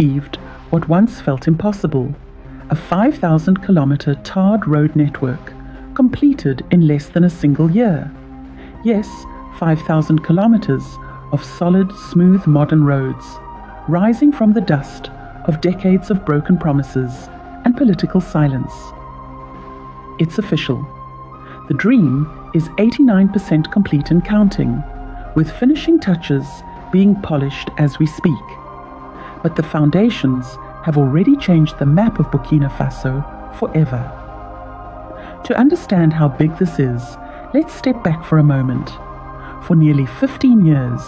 achieved what once felt impossible, a 5,000-kilometer tarred road network, completed in less than a single year. Yes, 5,000 kilometers of solid, smooth modern roads, rising from the dust of decades of broken promises and political silence. It's official. The dream is 89% complete and counting, with finishing touches being polished as we speak. But the foundations have already changed the map of Burkina Faso forever. To understand how big this is, let's step back for a moment. For nearly 15 years,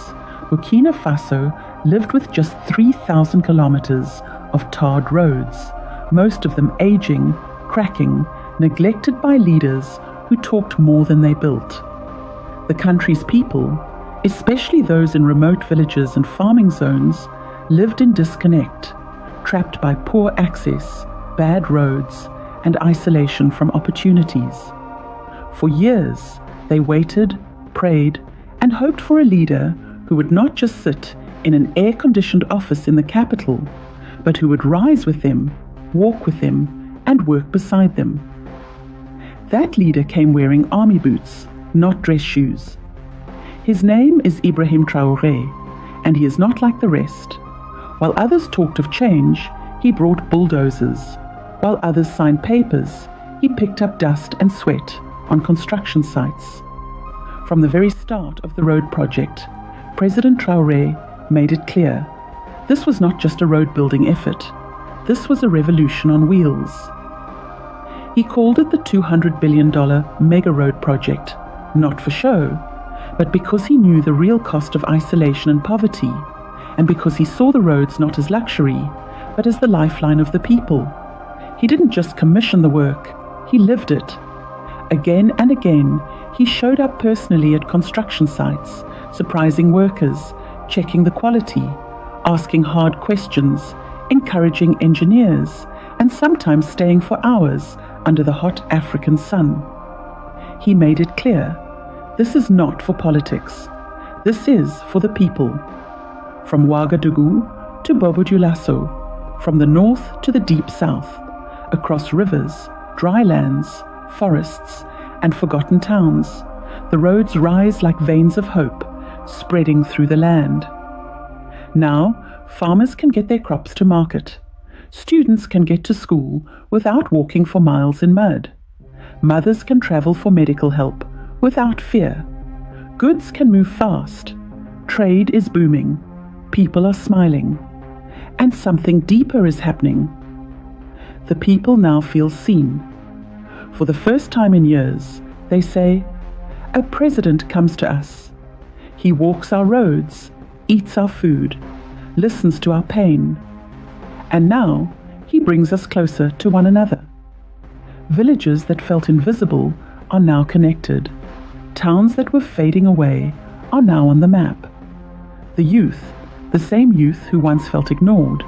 Burkina Faso lived with just 3,000 kilometers of tarred roads, most of them aging, cracking, neglected by leaders who talked more than they built. The country's people, especially those in remote villages and farming zones, lived in disconnect, trapped by poor access, bad roads, and isolation from opportunities. For years, they waited, prayed, and hoped for a leader who would not just sit in an air-conditioned office in the capital, but who would rise with them, walk with them, and work beside them. That leader came wearing army boots, not dress shoes. His name is Ibrahim Traoré, and he is not like the rest. While others talked of change, he brought bulldozers. While others signed papers, he picked up dust and sweat on construction sites. From the very start of the road project, President Traoré made it clear this was not just a road-building effort. This was a revolution on wheels. He called it the $200 billion mega road project, not for show, but because he knew the real cost of isolation and poverty, and because he saw the roads not as luxury, but as the lifeline of the people. He didn't just commission the work, he lived it. Again and again, he showed up personally at construction sites, surprising workers, checking the quality, asking hard questions, encouraging engineers, and sometimes staying for hours under the hot African sun. He made it clear, this is not for politics. This is for the people. From Ouagadougou to Bobo Dioulasso, from the north to the deep south, across rivers, dry lands, forests, and forgotten towns, the roads rise like veins of hope, spreading through the land. Now, farmers can get their crops to market. Students can get to school without walking for miles in mud. Mothers can travel for medical help without fear. Goods can move fast. Trade is booming. People are smiling. And something deeper is happening. The people now feel seen. For the first time in years, they say, a president comes to us. He walks our roads, eats our food, listens to our pain. And now, he brings us closer to one another. Villages that felt invisible are now connected. Towns that were fading away are now on the map. The youth, the same youth who once felt ignored,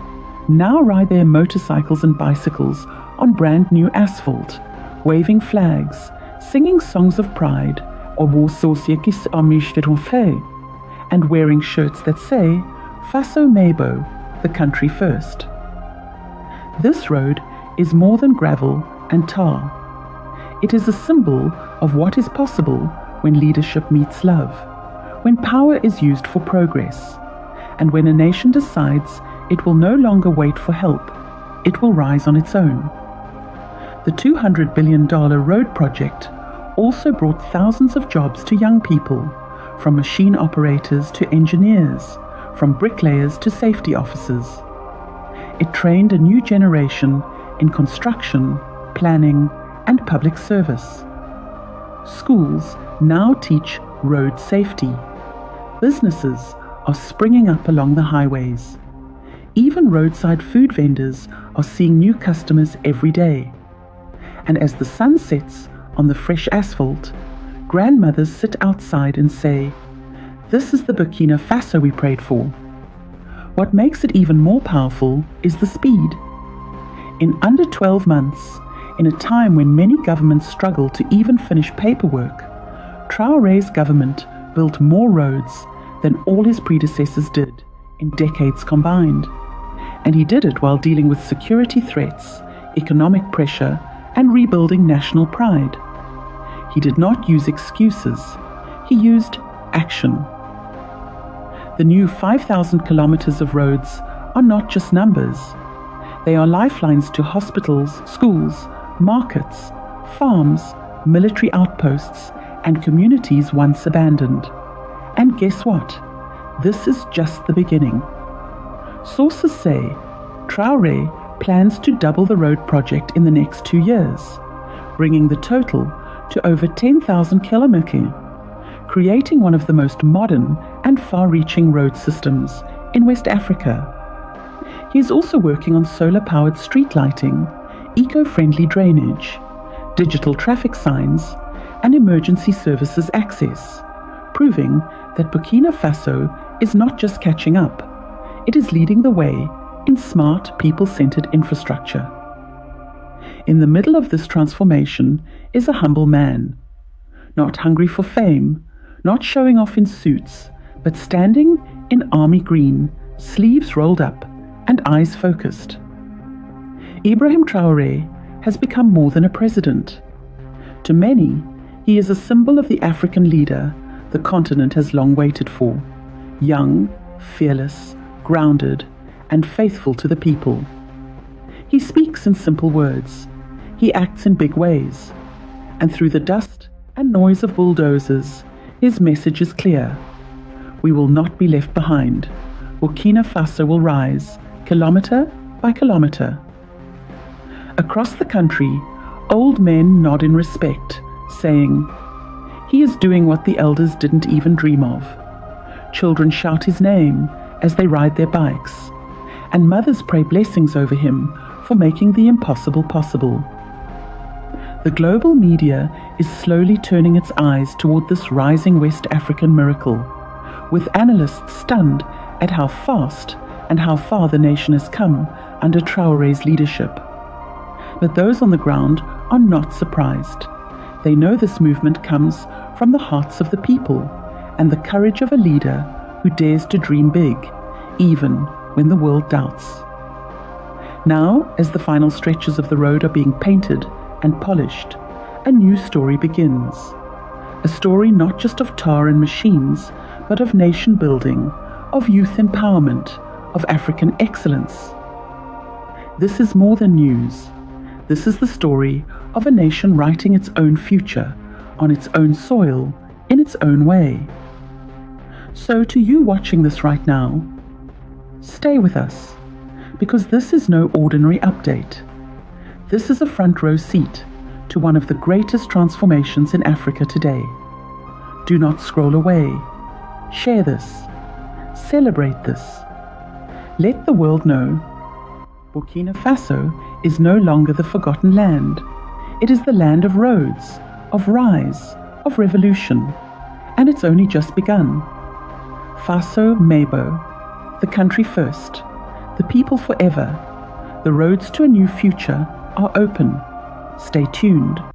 now ride their motorcycles and bicycles on brand new asphalt, waving flags, singing songs of pride, and wearing shirts that say, Faso Mebo, the country first. This road is more than gravel and tar. It is a symbol of what is possible when leadership meets love, when power is used for progress, and when a nation decides it will no longer wait for help, it will rise on its own. The $200 billion road project also brought thousands of jobs to young people, from machine operators to engineers, from bricklayers to safety officers. It trained a new generation in construction, planning, and public service. Schools now teach road safety. Businesses are springing up along the highways. Even roadside food vendors are seeing new customers every day. And as the sun sets on the fresh asphalt, grandmothers sit outside and say, "This is the Burkina Faso we prayed for." What makes it even more powerful is the speed. In under 12 months, in a time when many governments struggle to even finish paperwork, Traoré's government built more roads than all his predecessors did in decades combined. And he did it while dealing with security threats, economic pressure, and rebuilding national pride. He did not use excuses. He used action. The new 5,000 kilometers of roads are not just numbers. They are lifelines to hospitals, schools, markets, farms, military outposts, and communities once abandoned. And guess what? This is just the beginning. Sources say Traoré plans to double the road project in the next 2 years, bringing the total to over 10,000 kilometers, creating one of the most modern and far-reaching road systems in West Africa. He is also working on solar-powered street lighting, eco-friendly drainage, digital traffic signs, and emergency services access, proving that Burkina Faso is not just catching up, it is leading the way in smart, people-centered infrastructure. In the middle of this transformation is a humble man, not hungry for fame, not showing off in suits, but standing in army green, sleeves rolled up, and eyes focused. Ibrahim Traoré has become more than a president. To many, he is a symbol of the African leader the continent has long waited for, young, fearless, grounded, and faithful to the people. He speaks in simple words. He acts in big ways. And through the dust and noise of bulldozers, his message is clear. We will not be left behind. Burkina Faso will rise, kilometer by kilometer. Across the country, old men nod in respect, saying, "He is doing what the elders didn't even dream of." Children shout his name as they ride their bikes, and mothers pray blessings over him for making the impossible possible. The global media is slowly turning its eyes toward this rising West African miracle, with analysts stunned at how fast and how far the nation has come under Traoré's leadership. But those on the ground are not surprised. They know this movement comes from the hearts of the people and the courage of a leader who dares to dream big, even when the world doubts. Now, as the final stretches of the road are being painted and polished, a new story begins. A story not just of tar and machines, but of nation building, of youth empowerment, of African excellence. This is more than news. This is the story of a nation writing its own future, on its own soil, in its own way. So to you watching this right now, stay with us, because this is no ordinary update. This is a front row seat to one of the greatest transformations in Africa today. Do not scroll away. Share this. Celebrate this. Let the world know Burkina Faso is no longer the forgotten land. It is the land of roads, of rise, of revolution, and it's only just begun. Faso Mebo, the country first, the people forever. The roads to a new future are open. Stay tuned.